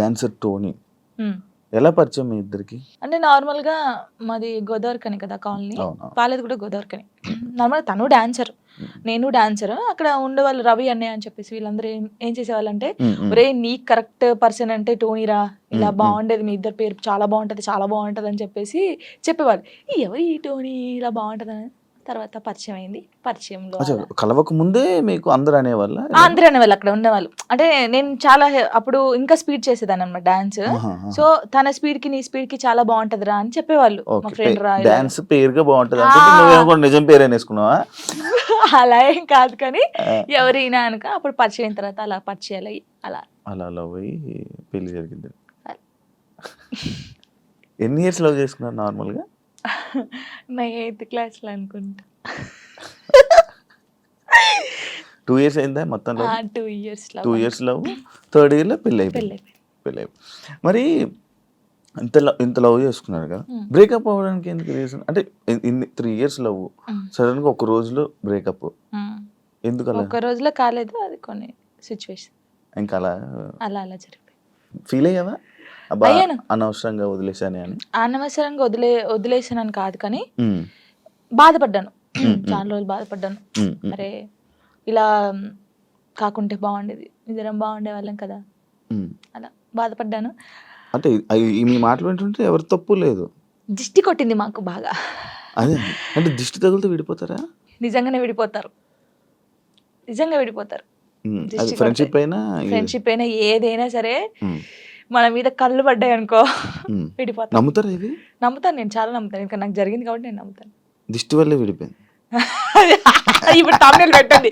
Dancer Tony హ్మ్. ఎలా పరిచయం మీ ఇద్దరికి? అంటే నార్మల్‌గా మాది గోదావరిఖని కదా కాలనీ. అవును. వాళ్ళది కూడా గోదావరిఖని. నార్మల్‌గా తను డాన్సర్. నేను డాన్సర్. అక్కడ ఉండేవాళ్ళు రవి అన్నయ్య అని చెప్పేసి వీళ్ళందరూ ఏం చేసేవాళ్ళంటే, "ఒరేయ్! నీకు కరెక్ట్ పర్సన్ అంటే టోనీరా. ఇలా బాగుండేది మీ ఇద్దరి పేరు చాలా బాగుంటది, చాలా బాగుంటది" అని చెప్పేసి చెప్పేవాళ్ళు. ఎవరు ఈ టోనీ ఇలా బాగుంటదని తర్వాత పరిచయం అయింది. పరిచయంలో అచ్చా, అలా కలవక ముందే మీకు అందరూ అనేవాళ్ళా ఆ! ఇలా? అందరూ అనేవాళ్ళు అక్కడ ఉన్నవాళ్ళు. అంటే నేను చాలా అప్పుడు ఇంకా స్పీడ్ చేసేదాన్ననమాట డాన్స్. ఆహాహా. సో, తన స్పీడ్‌కి, నీ స్పీడ్‌కి చాలా బావుంటదిరా అని చెప్పేవాళ్ళు. మా ఓకే. ఫ్రెండ్ రా ఇలా. డాన్స్ పేరుగా బాగుంటది ఆ! అనుకుంటే నువ్వేమనుకో నిజం పేరేనేసుకున్నావా? అలా ఏం కాదు కానీ, ఆ, ఎవరు ఈయన అనుక అప్పుడు పరిచయం అయిన తర్వాత అలా పరిచయాలయ్యి అలా. అలా లవ్ అయ్యి పెళ్లి జరిగింది. అలా. ఎన్ని ఇయర్స్ లవ్ చేసుకున్నారు నార్మల్గా? నా 8థ్ క్లాస్‌లో అనుకుంటా. 2 ఇయర్స్ అయిందా మొత్తం love? 2 years 2 love. Years love, third ఇయర్లో పెళ్ళి అయిపోయింది. పెళ్లయిపోయింది. పెళ్ళి అయిపోయింది. మరి ఇంత లవ్ చేసుకున్నారు కదా, హ్మ్. బ్రేకప్ అవ్వడానికి ఎందుకు రీజన్? అంటే ఇన్ని 3 ఇయర్స్ లవ్, హ్మ్. సడన్గా ఒక రోజులో బ్రేకప్ హ్మ్. ఎందుకు అలా? ఒక్క రోజులో కాలేదు. అది కొన్ని సిట్యుయేషన్. ఇంకా అలా అలా అలా జరిగిపోయింది. ఫీల్ అయ్యావా? అబ్బా అయ్యాను. అనవసరంగా వదిలేశానే అని. అనవసరంగా వదిలేసానని కాదు కానీ, ఉమ్, బాధపడ్డాను. ఉమ్, చాలా రోజులు బాధపడ్డాను. ఉమ్, ఉమ్, అరే! ఇలా కాకుంటే బాగుండేది. ఇద్దరం బాగుండేవాళ్ళం కదా! ఉమ్. అలా బాధపడ్డాను. అంటే మీ మాటలు వింటుంటే ఎవరి తప్పు లేదు. దిష్టి కొట్టింది మాకు బాగా. అదే, అంటే దిష్టి తగిలితే విడిపోతారా? నిజంగానే విడిపోతారు. నిజంగా విడిపోతారు. అది దిష్టి కొడితే. ఫ్రెండ్షిప్ అయినా ఫ్రెండ్‌షిప్ అయినా ఏదైనా సరే ఉమ్, మన మీద కళ్ళు పడ్డాయనుకో ఉమ్. విడిపోతాం. నమ్ముతారా ఇది? నమ్ముతాను, నేను చాలా నమ్ముతాను. ఇంకా నాకు జరిగింది కాబట్టి నేను నమ్ముతాను. దిష్టి వల్లే విడిపోయింది. ఇప్పుడు తమిళ్ పెట్టండి.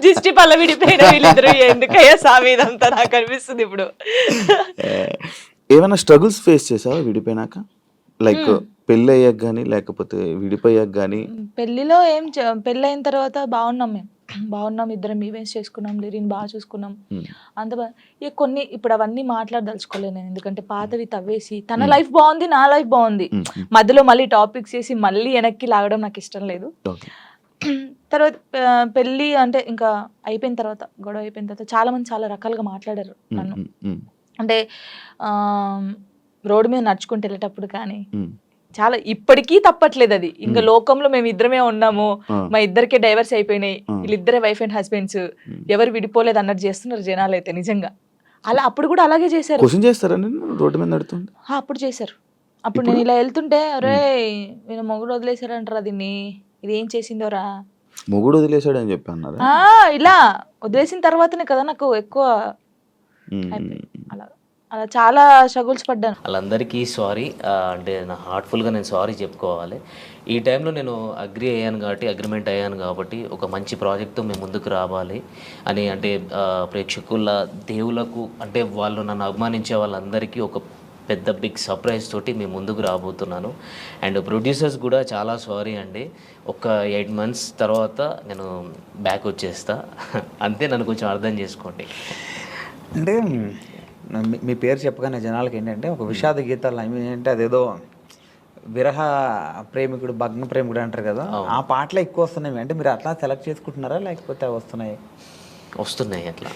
దిష్టి పల్ల విడిపోయిన వీళ్ళిద్దరు ఎందుకయ్యా సామి ఇదంతా నాకు అనిపిస్తుంది ఇప్పుడు. ఏ, ఏమైనా స్ట్రగుల్స్ ఫేస్ చేసావా విడిపోయినాక? లైక్ పెళ్ళి అయ్యాక కానీ లేకపోతే విడిపోయాక కానీ? పెళ్లిలో పెళ్ళైన తర్వాత బాగున్నాం మేము. బాగున్నాం, ఇద్దరం ఈవెంట్స్ చేసుకున్నాం, లిరిని బాగా చూసుకున్నాం. అంత కొన్ని ఇప్పుడు అవన్నీ మాట్లాడదలుచుకోలేదు నేను. ఎందుకంటే పాతవి తవ్వేసి తన లైఫ్ బాగుంది, నా లైఫ్ బాగుంది. మధ్యలో మళ్ళీ టాపిక్స్ చేసి మళ్ళీ వెనక్కి లాగడం నాకు ఇష్టం లేదు. తర్వాత పెళ్ళి అంటే ఇంకా అయిపోయిన తర్వాత, గొడవ అయిపోయిన తర్వాత చాలా మంది చాలా రకాలుగా మాట్లాడారు నన్ను. అంటే రోడ్డు మీద నడుచుకుంటూ వెళ్ళేటప్పుడు కానీ చాలా ఇప్పటికీ తప్పట్లేదు అది. ఇంకా లోకంలో మేము ఇద్దరమే ఉన్నాము, మా ఇద్దరికే డైవర్స్ అయిపోయినాయి, వీళ్ళిద్దరే వైఫ్ అండ్ హస్బెండ్స్, ఎవరు విడిపోలేదు అన్నట్టు చేస్తున్నారు జనాలు అయితే. నిజంగా అలా అప్పుడు కూడా అలాగే చేశారు. క్వశ్చన్ చేస్తారా నేను రోడ్డు మీద నడుతుంటే? అప్పుడు చేశారు. అప్పుడు నేను ఇలా వెళ్తుంటే, అరే నేను మొగుడు వదిలేశారంటారా దీన్ని, ఇది ఏం చేసిందోరా. మొగుడు వదిలేశాడు అని చెప్పి అన్నారా? ఇలా వదిలేసిన తర్వాతనే కదా నాకు ఎక్కువ అయిపోయింది. అలా అలా చాలా స్ట్రగుల్స్ పడ్డాను. వాళ్ళందరికీ సారీ. అంటే నా హార్ట్ఫుల్గా నేను సారీ చెప్పుకోవాలి. ఈ టైంలో నేను అగ్రిమెంట్ అయ్యాను కాబట్టి ఒక మంచి ప్రాజెక్ట్తో మేము ముందుకు రావాలి అని, అంటే ప్రేక్షకుల దేవులకు, అంటే వాళ్ళు నన్ను అభిమానించే వాళ్ళందరికీ ఒక పెద్ద బిగ్ సర్ప్రైజ్ తోటి మేము ముందుకు రాబోతున్నాను. అండ్ ప్రొడ్యూసర్స్ కూడా చాలా సారీ అండి. ఒక 8 months తర్వాత నేను బ్యాక్ వచ్చేస్తా. అంతే, నన్ను కొంచెం అర్థం చేసుకోండి. అంటే మీ పేరు చెప్పగానే జనాలకి ఏంటంటే ఒక విషాద గీతాలు ఏంటంటే అదేదో విరహ ప్రేమికుడు, భగ్న ప్రేమికుడు అంటారు కదా, ఆ పాటలే ఎక్కువ వస్తున్నాయి. అంటే మీరు అట్లా సెలెక్ట్ చేసుకుంటున్నారా లేకపోతే వస్తున్నాయి? వస్తున్నాయి అట్లా.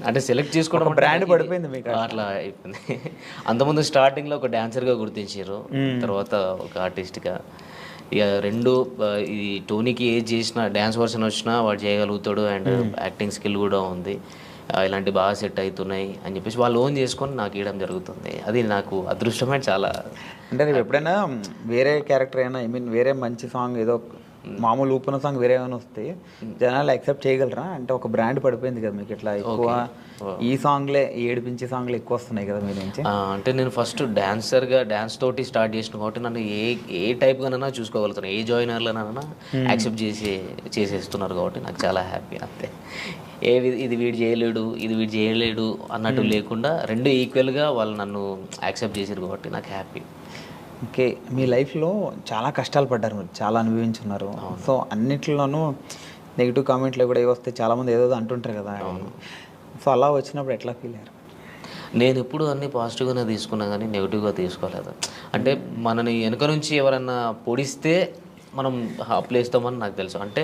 అంటే సెలెక్ట్ చేసుకోవడం బ్రాండ్ పడిపోయింది మీకు అట్లా అయిపోయింది. అంతకుముందు స్టార్టింగ్లో ఒక డాన్సర్గా గుర్తించారు, తర్వాత ఒక ఆర్టిస్ట్గా. ఇక రెండు, ఈ టోనీకి ఏది చేసినా డ్యాన్స్ వర్షన్ వచ్చినా వాడు చేయగలుగుతాడు, అండ్ యాక్టింగ్ స్కిల్ కూడా ఉంది, ఇలాంటి బాగా సెట్ అవుతున్నాయి అని చెప్పేసి వాళ్ళు ఓన్ చేసుకొని నాకు ఇవ్వడం జరుగుతుంది. అది నాకు అదృష్టమే చాలా. అంటే రేపు ఎప్పుడైనా వేరే క్యారెక్టర్ అయినా, వేరే మంచి సాంగ్, ఏదో మామూలు ఊపిన సాంగ్ వేరే ఏమైనా వస్తే జనాలు యాక్సెప్ట్ చేయగలరా? అంటే ఒక బ్రాండ్ పడిపోయింది కదా మీకు, ఇట్లా ఎక్కువ ఈ సాంగ్లే, ఏడిపించే సాంగ్లు ఎక్కువ వస్తున్నాయి కదా మీ నుంచి. అంటే నేను ఫస్ట్ డాన్సర్గా డాన్స్ తోటి స్టార్ట్ చేసిన కాబట్టి నన్ను ఏ టైప్గానైనా చూసుకోగలుగుతాను, ఏ జాయినర్లనైనా యాక్సెప్ట్ చేసేస్తున్నారు కాబట్టి నాకు చాలా హ్యాపీ. అంతే, ఇది వీడు చేయలేడు అన్నట్టు లేకుండా రెండు ఈక్వల్గా వాళ్ళు నన్ను యాక్సెప్ట్ చేశారు కాబట్టి నాకు హ్యాపీ. ఓకే, మీ లైఫ్లో చాలా కష్టాలు పడ్డారు మీరు, చాలా అనుభవించున్నారు. సో అన్నిట్లోనూ నెగిటివ్ కామెంట్లు కూడా వస్తే చాలామంది ఏదో అంటుంటారు కదా. సో అలా వచ్చినప్పుడు ఎట్లా ఫీల్ అయ్యారు? నేను ఎప్పుడు అన్నీ పాజిటివ్గానే తీసుకున్నా కానీ నెగిటివ్గా తీసుకోలేదు. అంటే మనని వెనక నుంచి ఎవరన్నా పొడిస్తే మనం ప్లే ఇస్తామని నాకు తెలుసు. అంటే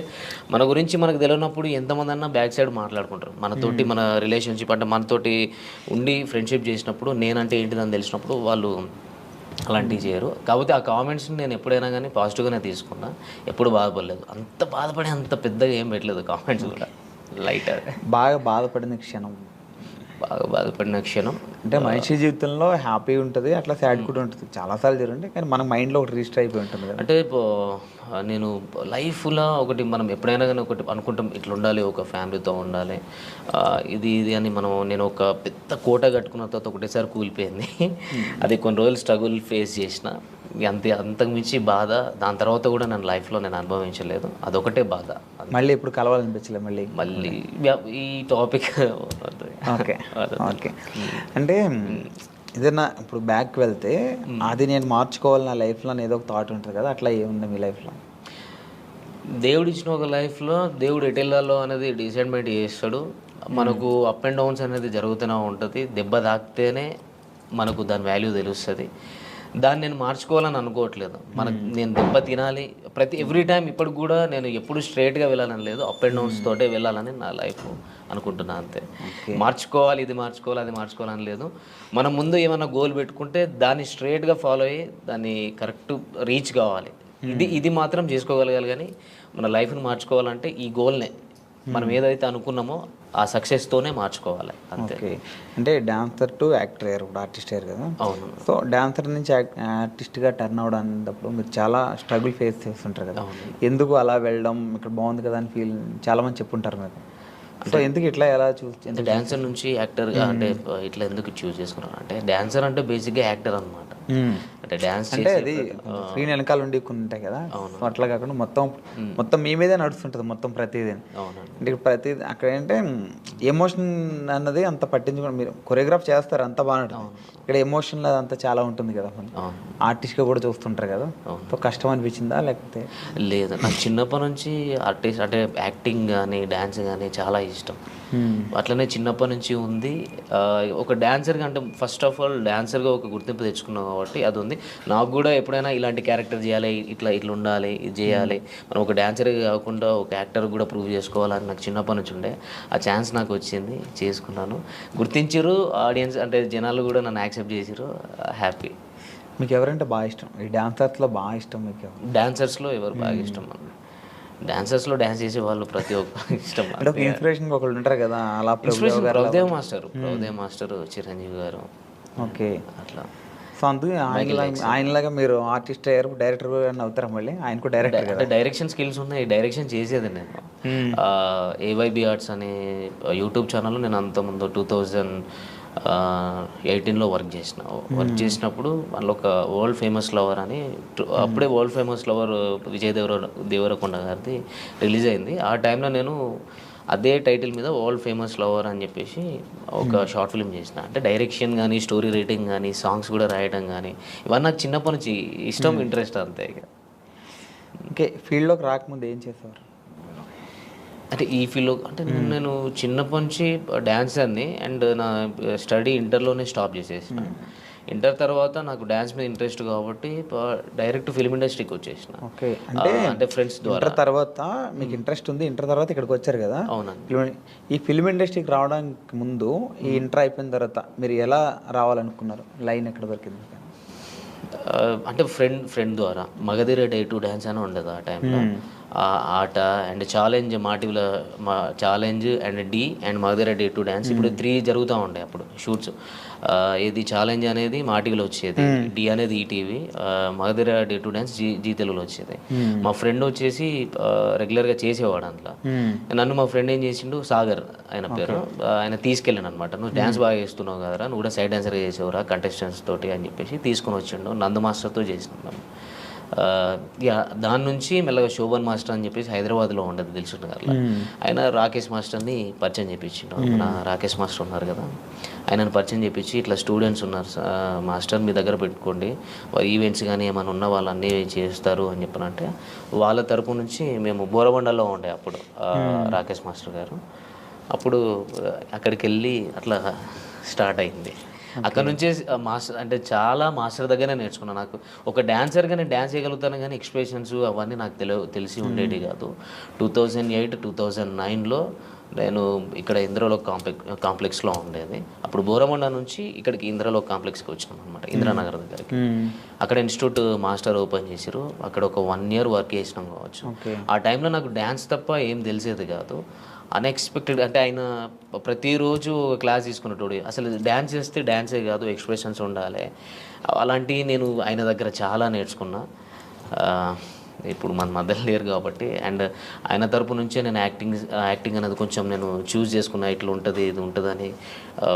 మన గురించి మనకు తెలియనప్పుడు ఎంతమంది అన్నా బ్యాక్ సైడ్ మాట్లాడుకుంటారు. మనతోటి మన రిలేషన్షిప్ అంటే మనతోటి ఉండి ఫ్రెండ్షిప్ చేసినప్పుడు నేనంటే ఏంటిదని తెలిసినప్పుడు వాళ్ళు అలాంటివి చేయరు. కాకపోతే ఆ కామెంట్స్ని నేను ఎప్పుడైనా కానీ పాజిటివ్గానే తీసుకున్నా, ఎప్పుడు బాధపడలేదు. అంత బాధపడి అంత పెద్దగా ఏం పెట్టలేదు కామెంట్స్ కూడా, లైట్. బాగా బాధపడిన క్షణం? బాగా బాధపడిన క్షణం అంటే మనిషి జీవితంలో హ్యాపీ ఉంటుంది, అట్లా సాడ్ కూడా ఉంటుంది, చాలాసార్లు జరుగుతుంది. కానీ మన మైండ్లో ఒకటి రిజిస్టర్ అయిపోయి ఉంటుంది కదా. అంటే నేను లైఫ్లో ఒకటి మనం ఎప్పుడైనా కానీ ఒకటి అనుకుంటాం, ఇట్లా ఉండాలి, ఒక ఫ్యామిలీతో ఉండాలి, ఇది అని నేను ఒక పెద్ద కోట కట్టుకున్న తర్వాత ఒకటేసారి కూలిపోయింది. అది కొన్ని రోజులు స్ట్రగుల్ ఫేస్ చేసిన, అంతకు మించి బాధ దాని తర్వాత కూడా నేను లైఫ్లో నేను అనుభవించలేదు. అదొకటే బాధ. మళ్ళీ ఇప్పుడు కలవాలనిపించలేదు మళ్ళీ ఈ టాపిక్. Okay okay. అంటే ఏదైనా ఇప్పుడు బ్యాక్ వెళ్తే అది నేను మార్చుకోవాలి నా లైఫ్లో అని ఏదో ఒక థాట్ ఉంటుంది కదా, అట్లా ఏముంది మీ లైఫ్లో? దేవుడు ఇచ్చిన ఒక లైఫ్లో దేవుడు ఎటు వెళ్ళాలో అనేది డిసైడ్మెంట్ చేస్తాడు. మనకు అప్ అండ్ డౌన్స్ అనేది జరుగుతూనే ఉంటుంది. దెబ్బ తాకితేనే మనకు దాని వాల్యూ తెలుస్తుంది. దాన్ని నేను మార్చుకోవాలని అనుకోవట్లేదు. నేను దెబ్బ తినాలి ఎవ్రీ టైం. ఇప్పటికి కూడా నేను ఎప్పుడు స్ట్రైట్గా వెళ్ళాలని లేదు, అప్ అండ్ డౌన్స్ తోటే వెళ్ళాలని నా లైఫ్ అనుకుంటున్నా అంతే. మార్చుకోవాలి, ఇది మార్చుకోవాలి, అది మార్చుకోవాలని లేదు. మనం ముందు ఏమైనా గోల్ పెట్టుకుంటే దాన్ని స్ట్రైట్గా ఫాలో అయ్యి దాన్ని కరెక్ట్ రీచ్ కావాలి. ఇది మాత్రం చేసుకోగలగాలి. కానీ మన లైఫ్ని మార్చుకోవాలంటే ఈ గోల్నే మనం ఏదైతే అనుకున్నామో ఆ సక్సెస్తోనే మార్చుకోవాలి అంతే. అంటే డాన్సర్ టు యాక్టర్ అయ్యారు, ఇప్పుడు ఆర్టిస్ట్ అయ్యారు కదా. అవును. సో డాన్సర్ నుంచి ఆర్టిస్ట్గా టర్న్ అవడం అనేటప్పుడు మీరు చాలా స్ట్రగుల్ ఫేస్ చేస్తుంటారు కదా. ఎందుకు అలా వెళ్ళడం, ఇక్కడ బాగుంది కదా అని ఫీల్ చాలామంది చెప్పుంటారు మీరు. సో ఎందుకు ఇట్లా ఎలా అంటే డాన్సర్ నుంచి యాక్టర్గా అంటే ఇట్లా ఎందుకు చూస్ చేసుకున్నాను అంటే, డాన్సర్ అంటే బేసిక్గా యాక్టర్ అనమాట. అంటే డాన్స్ అంటే అది స్క్రీన్ వెనకాల ఉండి కొన్ని ఉంటాయి కదా, సో అట్లా కాకుండా మొత్తం మీ మీదే నడుస్తుంటుంది మొత్తం ప్రతిదీ. అంటే ప్రతిదీ అక్కడ ఏంటంటే ఎమోషన్ అన్నది అంత పట్టించుకోండి. మీరు కొరియోగ్రాఫ్ చేస్తారు అంత బాగుంటుంది, ఇక్కడ ఎమోషన్ అంతా చాలా ఉంటుంది కదా. ఆర్టిస్ట్గా కూడా చూస్తుంటారు కదా, సో కష్టం అనిపించిందా లేకపోతే? లేదు, నాకు చిన్నప్పటి నుంచి ఆర్టిస్ట్ అంటే యాక్టింగ్ కానీ డ్యాన్స్ కానీ చాలా ఇష్టం. అట్లనే చిన్నప్పటి నుంచి ఉంది. ఒక డాన్సర్గా అంటే ఫస్ట్ ఆఫ్ ఆల్ డాన్సర్గా ఒక గుర్తింపు తెచ్చుకున్నాం కాబట్టి అది ఉంది. నాకు కూడా ఎప్పుడైనా ఇలాంటి క్యారెక్టర్ చేయాలి, ఇట్లా ఉండాలి, ఇది చేయాలి, మనం ఒక డాన్సర్గా కాకుండా ఒక యాక్టర్ కూడా ప్రూవ్ చేసుకోవాలని నాకు చిన్నప్పటి నుంచి ఉండే. ఆ ఛాన్స్ నాకు వచ్చింది, చేసుకున్నాను. గుర్తించారు ఆడియన్స్, అంటే జనాలు కూడా నన్ను యాక్సెప్ట్ చేసారు. హ్యాపీ. మీకు ఎవరంటే బాగా ఇష్టం? ఈ డాన్సర్స్లో బాగా ఇష్టం మీకు? డాన్సర్స్లో ఎవరు బాగా ఇష్టం? డాన్సర్స్లో డాన్స్ చేసే వాళ్ళు ప్రతి ఒక్క ఇష్టం. అంటే ఇన్స్పిరేషన్ ఒకళ్ళు ఉంటారు కదా, అలా ప్రభుదేవ్ మాస్టర్, చిరంజీవి గారు. ఓకే, అట్లా. సో అందుకే ఆయనలాగా మీరు ఆర్టిస్ట్ అయ్యారు, డైరెక్టర్ అవుతారా? మళ్ళీ ఆయన కూడా డైరెక్టర్ కదా. డైరెక్షన్ స్కిల్స్ ఉన్నాయి, డైరెక్షన్ చేసేది నేను. ఏవైబి ఆర్ట్స్ అనే యూట్యూబ్ ఛానల్లో నేను అంతకుముందు 2018లో వర్క్ చేసినప్పుడు అందులో ఒక వరల్డ్ ఫేమస్ లవర్ అని, అప్పుడే world famous lover Vijay Deverakonda గారిది రిలీజ్ అయింది. ఆ టైంలో నేను అదే టైటిల్ మీద వరల్డ్ ఫేమస్ లవర్ అని చెప్పేసి ఒక షార్ట్ ఫిల్మ్ చేసిన. అంటే డైరెక్షన్ కానీ, స్టోరీ రైటింగ్ కానీ, సాంగ్స్ కూడా రాయడం కానీ, ఇవన్నీ నాకు చిన్నప్పటి నుంచి ఇష్టం, ఇంట్రెస్ట్ అంతే. ఇక ఓకే, ఫీల్డ్లోకి రాకముందు ఏం చేసేవారు? అంటే ఈ ఫీల్డ్లో అంటే నేను చిన్నప్పటి నుంచి డ్యాన్సర్ని, అండ్ నా స్టడీ ఇంటర్లోనే స్టాప్ చేసేసిన. ఇంటర్ తర్వాత నాకు డ్యాన్స్ మీద ఇంట్రెస్ట్ కాబట్టి డైరెక్ట్ ఫిల్మ్ ఇండస్ట్రీకి వచ్చేసిన. ఓకే, అంటే ఫ్రెండ్స్ ద్వారా. ఇంటర్ తర్వాత మీకు ఇంట్రెస్ట్ ఉంది, ఇంటర్ తర్వాత ఇక్కడికి వచ్చారు కదా. అవునండి. ఈ ఫిల్మ్ ఇండస్ట్రీకి రావడానికి ముందు, ఈ ఇంటర్ అయిపోయిన తర్వాత మీరు ఎలా రావాలనుకున్నారు? లైన్ ఎక్కడ దొరికింది? అంటే ఫ్రెండ్ ద్వారా మగధీర డే 2 డ్యాన్స్ అని ఉండదు ఆ టైంలో. ఆట అండ్ ఛాలెంజ్, మాటివ్ల challenge and D and Magadheera day 2 dance, ఇప్పుడు 3 జరుగుతూ ఉండే అప్పుడు షూట్స్. ఇది ఛాలెంజ్ అనేది మాటివ్లో వచ్చేది, డి అనేది ETV, Magadheera day 2 dance Zee తెలుగులో వచ్చేది. మా ఫ్రెండ్ వచ్చేసి రెగ్యులర్గా చేసేవాడు అందులో. నన్ను మా ఫ్రెండ్ ఏం చేసిండు, సాగర్ ఆయన పేరు, ఆయన తీసుకెళ్ళాను అనమాట. నువ్వు డ్యాన్స్ బాగా చేస్తున్నావు కదరా, నువ్వు కూడా సైడ్ డాన్సర్గా చేసేవరా కంటెస్టెంట్స్ తోటి అని చెప్పేసి తీసుకొని వచ్చిండు. నందు మాస్టర్తో చేసినాం. దాని నుంచి మెల్లగా శోభన్ మాస్టర్ అని చెప్పేసి హైదరాబాద్లో ఉండదు దిల్సుఖ్ నగర్లో, ఆయన రాకేష్ మాస్టర్ని పరిచయం చేయించిండు. మన రాకేష్ మాస్టర్ ఉన్నారు కదా, ఆయనను పరిచయం చేయించి ఇట్లా స్టూడెంట్స్ ఉన్నారు మాస్టర్, మీ దగ్గర పెట్టుకోండి, ఈవెంట్స్ కానీ ఏమైనా ఉన్న వాళ్ళు అన్నీ చేస్తారు అని చెప్పనంటే, వాళ్ళ తరపు నుంచి మేము బోరబండలో ఉండే అప్పుడు రాకేష్ మాస్టర్ గారు. అప్పుడు అక్కడికి వెళ్ళి అట్లా స్టార్ట్ అయింది. అక్కడ నుంచే మాస్టర్ అంటే చాలా మాస్టర్ దగ్గరనే నేర్చుకున్నాను. నాకు ఒక డాన్సర్గా నేను డ్యాన్స్ చేయగలుగుతాను కానీ ఎక్స్ప్రెషన్స్ అవన్నీ నాకు తెలిసి ఉండేవి కాదు. 2008, 2009లో నేను ఇక్కడ ఇంద్రలోక్ కాంప్లెక్స్లో ఉండేది. అప్పుడు బోరమండ నుంచి ఇక్కడికి ఇంద్రలోక్ కాంప్లెక్స్కి వచ్చినాం అనమాట, ఇంద్రానగర్ దగ్గరికి. అక్కడ ఇన్స్టిట్యూట్ మాస్టర్ ఓపెన్ చేసారు. అక్కడ ఒక 1 year వర్క్ చేసినాం కావచ్చు. ఆ టైంలో నాకు డ్యాన్స్ తప్ప ఏం తెలిసేది కాదు. అన్ఎక్స్పెక్టెడ్ అంటే ఆయన ప్రతిరోజు క్లాస్ తీసుకున్నట్టు, అసలు డ్యాన్స్ చేస్తే డ్యాన్సే కాదు ఎక్స్ప్రెషన్స్ ఉండాలి, అలాంటివి నేను ఆయన దగ్గర చాలా నేర్చుకున్నా. ఇప్పుడు మన మధ్యలో లేరు కాబట్టి, అండ్ ఆయన తరపు నుంచే నేను యాక్టింగ్ అనేది కొంచెం నేను చూస్ చేసుకున్నా. ఇట్లా ఉంటుంది ఇది ఉంటుందని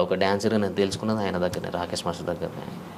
ఒక డాన్సర్గా నేను తెలుసుకున్నది ఆయన దగ్గరనే, రాకేష్ మాస్టర్ దగ్గరనే.